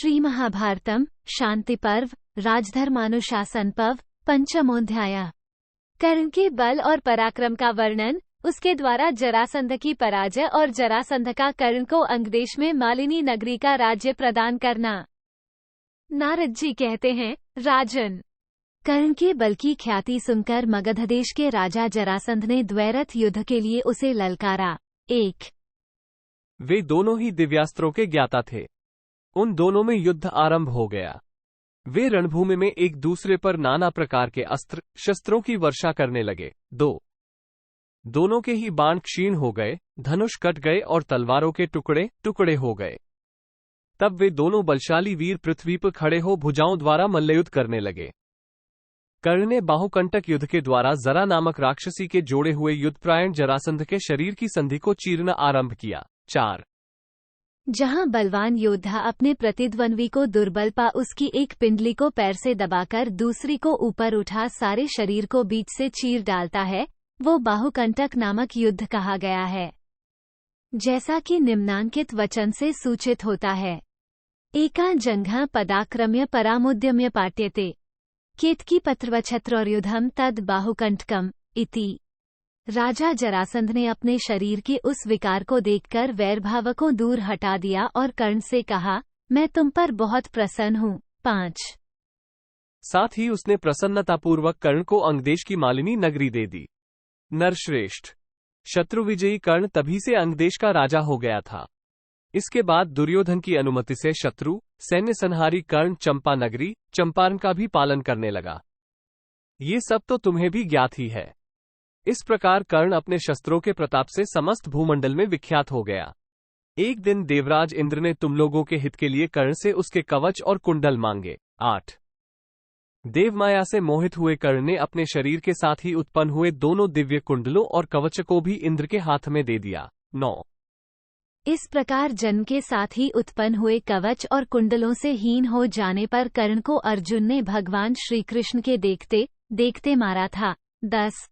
श्री महाभारतम शांति पर्व राजधर्मानुशासन पर्व पंचमोध्याय। कर्ण के बल और पराक्रम का वर्णन, उसके द्वारा जरासंध की पराजय और जरासंध का कर्ण को अंगदेश में मालिनी नगरी का राज्य प्रदान करना। नारद जी कहते हैं, राजन, कर्ण के बल की ख्याति सुनकर मगध देश के राजा जरासंध ने द्वैरथ युद्ध के लिए उसे ललकारा। 1 वे दोनों ही दिव्यास्त्रों के ज्ञाता थे। उन दोनों में युद्ध आरंभ हो गया। वे रणभूमि में एक दूसरे पर नाना प्रकार के अस्त्र शस्त्रों की वर्षा करने लगे। 2 दोनों के ही बाण क्षीण हो गए, धनुष कट गए और तलवारों के टुकड़े टुकड़े हो गए। तब वे दोनों बलशाली वीर पृथ्वी पर खड़े हो भुजाओं द्वारा मल्लयुद्ध करने लगे। कर्ण ने बाहुकंटक युद्ध के द्वारा जरा नामक राक्षसी के जोड़े हुए युद्धप्रायण जरासंध के शरीर की संधि को चीरना आरंभ किया। 4 जहां बलवान योद्धा अपने प्रतिद्वंद्वी को दुर्बल पा उसकी एक पिंडली को पैर से दबाकर दूसरी को ऊपर उठा सारे शरीर को बीच से चीर डालता है, वो बाहुकंटक नामक युद्ध कहा गया है, जैसा कि निम्नांकित वचन से सूचित होता है। एका जंघा पदाक्रम्य परामुद्यम्य पाट्यते केतकी पत्रवछत्रौर्युधम तद बाहुकंटकम इति। राजा जरासंध ने अपने शरीर के उस विकार को देखकर वैरभाव को दूर हटा दिया और कर्ण से कहा, मैं तुम पर बहुत प्रसन्न हूँ। 5 साथ ही उसने प्रसन्नतापूर्वक कर्ण को अंगदेश की मालिनी नगरी दे दी। नरश्रेष्ठ, शत्रु विजयी कर्ण तभी से अंगदेश का राजा हो गया था। इसके बाद दुर्योधन की अनुमति से शत्रु सैन्य संहारी कर्ण चंपा नगरी चंपारण का भी पालन करने लगा। ये सब तो तुम्हें भी ज्ञात ही है। इस प्रकार कर्ण अपने शस्त्रों के प्रताप से समस्त भूमंडल में विख्यात हो गया। एक दिन देवराज इंद्र ने तुम लोगों के हित के लिए कर्ण से उसके कवच और कुंडल मांगे। 8 देवमाया से मोहित हुए कर्ण ने अपने शरीर के साथ ही उत्पन्न हुए दोनों दिव्य कुंडलों और कवच को भी इंद्र के हाथ में दे दिया। 9 इस प्रकार जन्म के साथ ही उत्पन्न हुए कवच और कुंडलों से हीन हो जाने पर कर्ण को अर्जुन ने भगवान श्री कृष्ण के देखते देखते मारा था। 10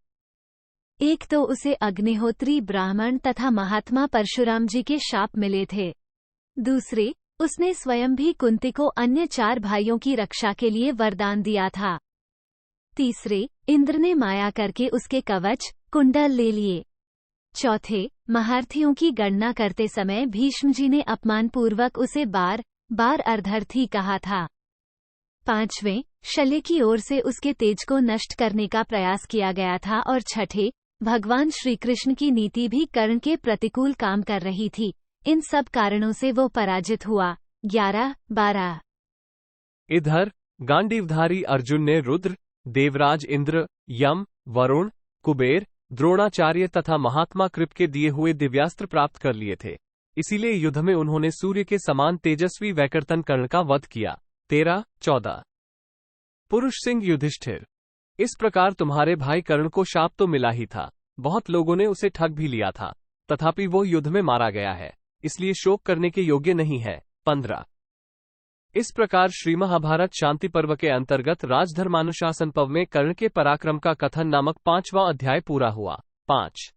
एक तो उसे अग्निहोत्री ब्राह्मण तथा महात्मा परशुराम जी के शाप मिले थे। दूसरे, उसने स्वयं भी कुंती को अन्य 4 भाइयों की रक्षा के लिए वरदान दिया था। तीसरे, इंद्र ने माया करके उसके कवच कुंडल ले लिए। चौथे, महारथियों की गणना करते समय भीष्म जी ने अपमानपूर्वक उसे बार बार अर्धर्थी कहा था। 5वें, शल्य की ओर से उसके तेज को नष्ट करने का प्रयास किया गया था। और छठे, भगवान श्री कृष्ण की नीति भी कर्ण के प्रतिकूल काम कर रही थी। इन सब कारणों से वो पराजित हुआ। 11-12 इधर गांडीवधारी अर्जुन ने रुद्र, देवराज इंद्र, यम, वरुण, कुबेर, द्रोणाचार्य तथा महात्मा कृप के दिए हुए दिव्यास्त्र प्राप्त कर लिए थे। इसीलिए युद्ध में उन्होंने सूर्य के समान तेजस्वी वैकर्तन कर्ण का वध किया। 13-14 पुरुष सिंह युधिष्ठिर, इस प्रकार तुम्हारे भाई कर्ण को शाप तो मिला ही था, बहुत लोगों ने उसे ठग भी लिया था, तथापि वो युद्ध में मारा गया है, इसलिए शोक करने के योग्य नहीं है। 15 इस प्रकार श्री महाभारत शांति पर्व के अंतर्गत राजधर्मानुशासन पर्व में कर्ण के पराक्रम का कथन नामक 5वां अध्याय पूरा हुआ। 5